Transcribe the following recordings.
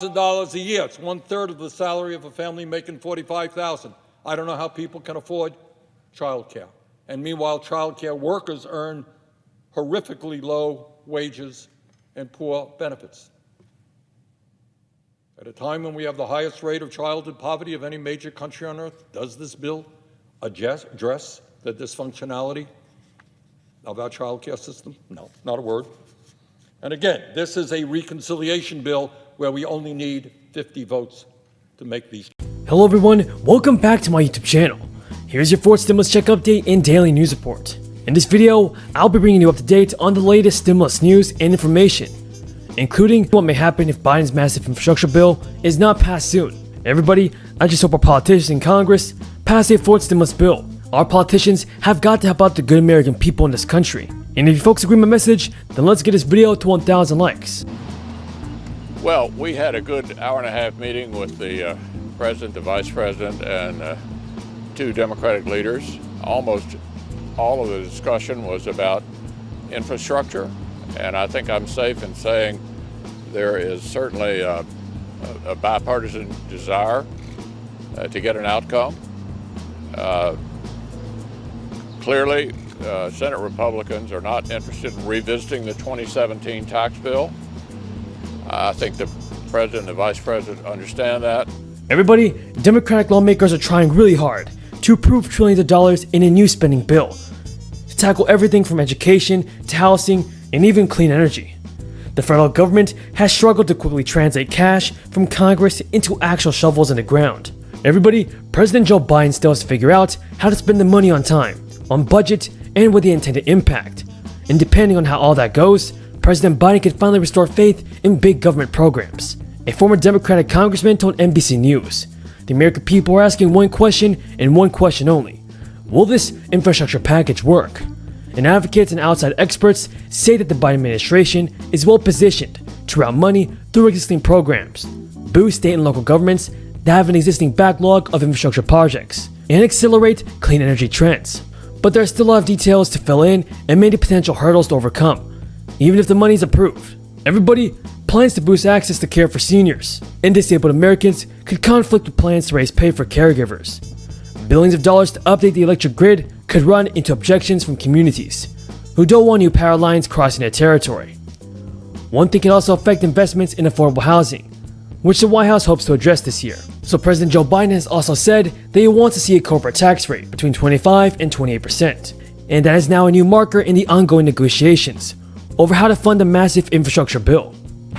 $1,000 a year. It's 1/3 of the salary of a family making $45,000. I don't know how people can afford child care. And meanwhile, child care workers earn horrifically low wages and poor benefits. At a time when we have the highest rate of childhood poverty of any major country on earth, does this bill address the dysfunctionality of our child care system? No, not a word. And again, this is a reconciliation bill where we only need 50 votes to make these. Hello everyone, welcome back to my YouTube channel. Here's your fourth stimulus check update and daily news report. In this video, I'll be bringing you up to date on the latest stimulus news and information, including what may happen if Biden's massive infrastructure bill is not passed soon. Everybody, I just hope our politicians in Congress pass a fourth stimulus bill. Our politicians have got to help out the good American people in this country. And if you folks agree with my message, then let's get this video to 1,000 likes. Well, we had a good hour-and-a-half meeting with the president, the vice president, and two Democratic leaders. Almost all of the discussion was about infrastructure, and I think I'm safe in saying there is certainly a bipartisan desire to get an outcome. Clearly, Senate Republicans are not interested in revisiting the 2017 tax bill. I think the president and the vice president understand that. Everybody, Democratic lawmakers are trying really hard to approve trillions of dollars in a new spending bill to tackle everything from education to housing and even clean energy. The federal government has struggled to quickly translate cash from Congress into actual shovels in the ground. Everybody, President Joe Biden still has to figure out how to spend the money on time, on budget, and with the intended impact. And depending on how all that goes, President Biden could finally restore faith in big government programs. A former Democratic congressman told NBC News, "The American people are asking one question and one question only. Will this infrastructure package work?" And advocates and outside experts say that the Biden administration is well positioned to route money through existing programs, boost state and local governments that have an existing backlog of infrastructure projects, and accelerate clean energy trends. But there are still a lot of details to fill in and many potential hurdles to overcome. Even if the money is approved, everybody plans to boost access to care for seniors, and disabled Americans could conflict with plans to raise pay for caregivers. Billions of dollars to update the electric grid could run into objections from communities who don't want new power lines crossing their territory. One thing can also affect investments in affordable housing, which the White House hopes to address this year. So President Joe Biden has also said that he wants to see a corporate tax rate between 25 and 28%, and that is now a new marker in the ongoing negotiations over how to fund a massive infrastructure bill.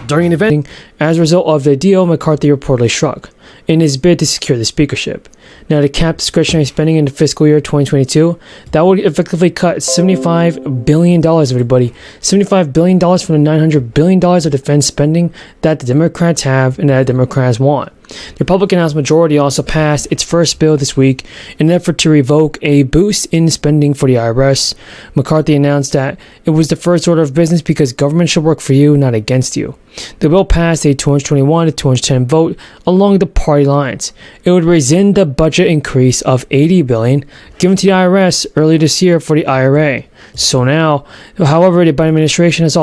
During an event, as a result of the deal, McCarthy reportedly struck in his bid to secure the speakership. Now, to cap discretionary spending in the fiscal year 2022, that would effectively cut $75 billion, everybody. $75 billion from the $900 billion of defense spending that the Democrats have and that the Democrats want. The Republican House majority also passed its first bill this week in an effort to revoke a boost in spending for the IRS. McCarthy announced that it was the first order of business because government should work for you, not against you. The bill passed a 221 to 210 vote along the party lines. It would rescind the budget increase of $80 billion given to the IRS earlier this year for the IRA. So now, however, the Biden administration has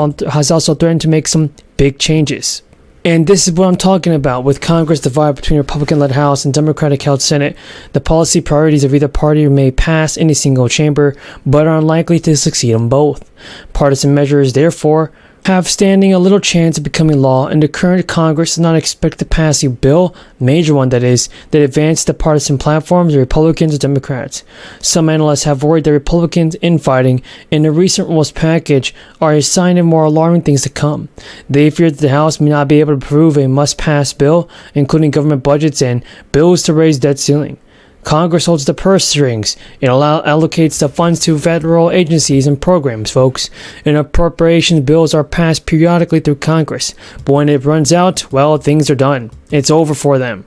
also threatened to make some big changes. And this is what I'm talking about. With Congress divided between Republican-led House and Democratic-held Senate, the policy priorities of either party may pass in a single chamber, but are unlikely to succeed in both. Partisan measures, therefore, have standing a little chance of becoming law, and the current Congress does not expect to pass a bill, major one that is, that advances the partisan platforms of Republicans or Democrats. Some analysts have worried that Republicans infighting in the recent rules package are a sign of more alarming things to come. They fear that the House may not be able to approve a must-pass bill, including government budgets and bills to raise debt ceiling. Congress holds the purse strings. It allocates the funds to federal agencies and programs, folks. And appropriations bills are passed periodically through Congress. But when it runs out, well, things are done. It's over for them.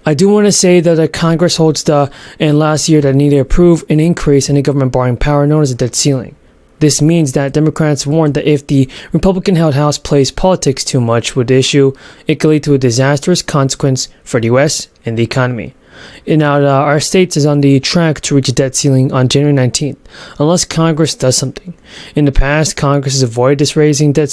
I do want to say that the Congress holds and last year that needed to approve an increase in the government borrowing power known as the debt ceiling. This means that Democrats warned that if the Republican-held House plays politics too much with the issue, it could lead to a disastrous consequence for the U.S. and the economy. And now, our state is on the track to reach a debt ceiling on January 19th, unless Congress does something. In the past, Congress has avoided this raising debt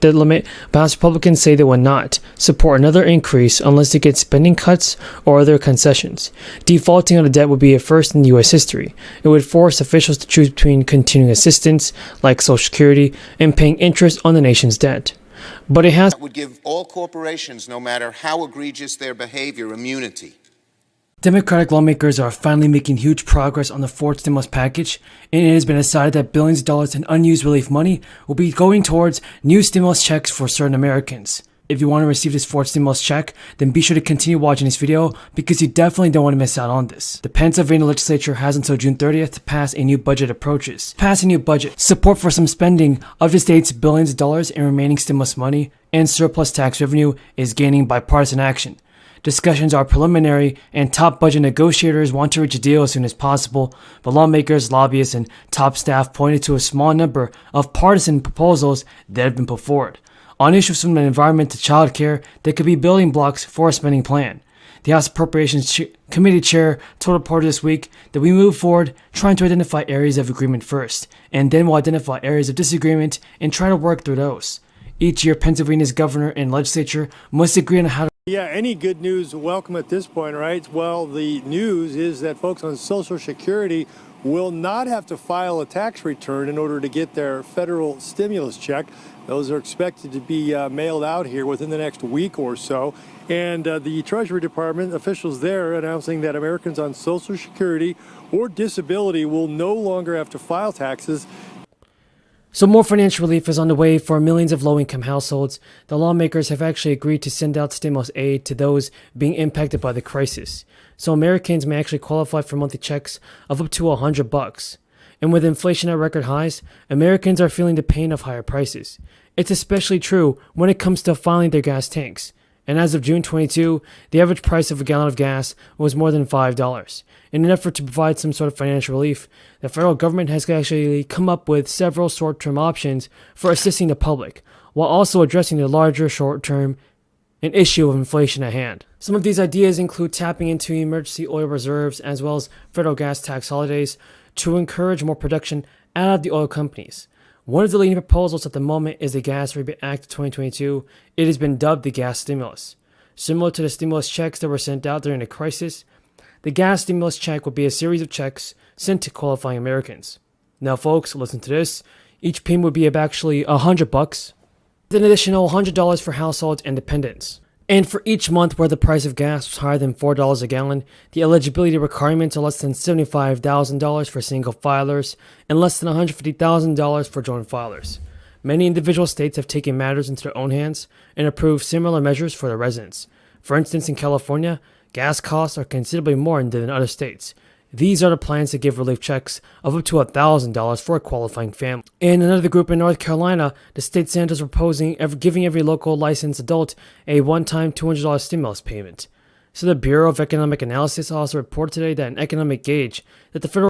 limit, but House Republicans say they will not support another increase unless they get spending cuts or other concessions. Defaulting on the debt would be a first in U.S. history. It would force officials to choose between continuing assistance, like Social Security, and paying interest on the nation's debt. But it has That would give all corporations, no matter how egregious their behavior, immunity. Democratic lawmakers are finally making huge progress on the fourth stimulus package, and it has been decided that billions of dollars in unused relief money will be going towards new stimulus checks for certain Americans. If you want to receive this fourth stimulus check, then be sure to continue watching this video because you definitely don't want to miss out on this. The Pennsylvania legislature has until June 30th to pass a new budget approaches. Pass a new budget, support for some spending of the state's billions of dollars in remaining stimulus money, and surplus tax revenue is gaining bipartisan action. Discussions are preliminary, and top budget negotiators want to reach a deal as soon as possible, but lawmakers, lobbyists, and top staff pointed to a small number of partisan proposals that have been put forward. On issues from the environment to child care, there could be building blocks for a spending plan. The House Appropriations Committee Chair told reporters this week that we move forward trying to identify areas of agreement first, and then we'll identify areas of disagreement and try to work through those. Each year, Pennsylvania's governor and legislature must agree on how to. Yeah, any good news welcome at this point, right? Well, the news is that folks on Social Security will not have to file a tax return in order to get their federal stimulus check. Those are expected to be mailed out here within the next week or so. And the Treasury Department officials there announcing that Americans on Social Security or disability will no longer have to file taxes. So more financial relief is on the way for millions of low-income households. The lawmakers have actually agreed to send out stimulus aid to those being impacted by the crisis. So Americans may actually qualify for monthly checks of up to $100. And with inflation at record highs, Americans are feeling the pain of higher prices. It's especially true when it comes to filling their gas tanks. And as of June 22, the average price of a gallon of gas was more than $5. In an effort to provide some sort of financial relief, the federal government has actually come up with several short-term options for assisting the public, while also addressing the larger short-term and issue of inflation at hand. Some of these ideas include tapping into emergency oil reserves as well as federal gas tax holidays to encourage more production out of the oil companies. One of the leading proposals at the moment is the Gas Rebate Act of 2022. It has been dubbed the gas stimulus. Similar to the stimulus checks that were sent out during the crisis, the gas stimulus check would be a series of checks sent to qualifying Americans. Now folks, listen to this. Each payment would be of actually $100, with an additional $100 for households and dependents. And for each month where the price of gas was higher than $4 a gallon, the eligibility requirements are less than $75,000 for single filers and less than $150,000 for joint filers. Many individual states have taken matters into their own hands and approved similar measures for their residents. For instance, in California, gas costs are considerably more than in other states. These are the plans to give relief checks of up to $1,000 for a qualifying family. In another group in North Carolina, the state senators are proposing giving every local licensed adult a one-time $200 stimulus payment. So the Bureau of Economic Analysis also reported today that an economic gauge that the federal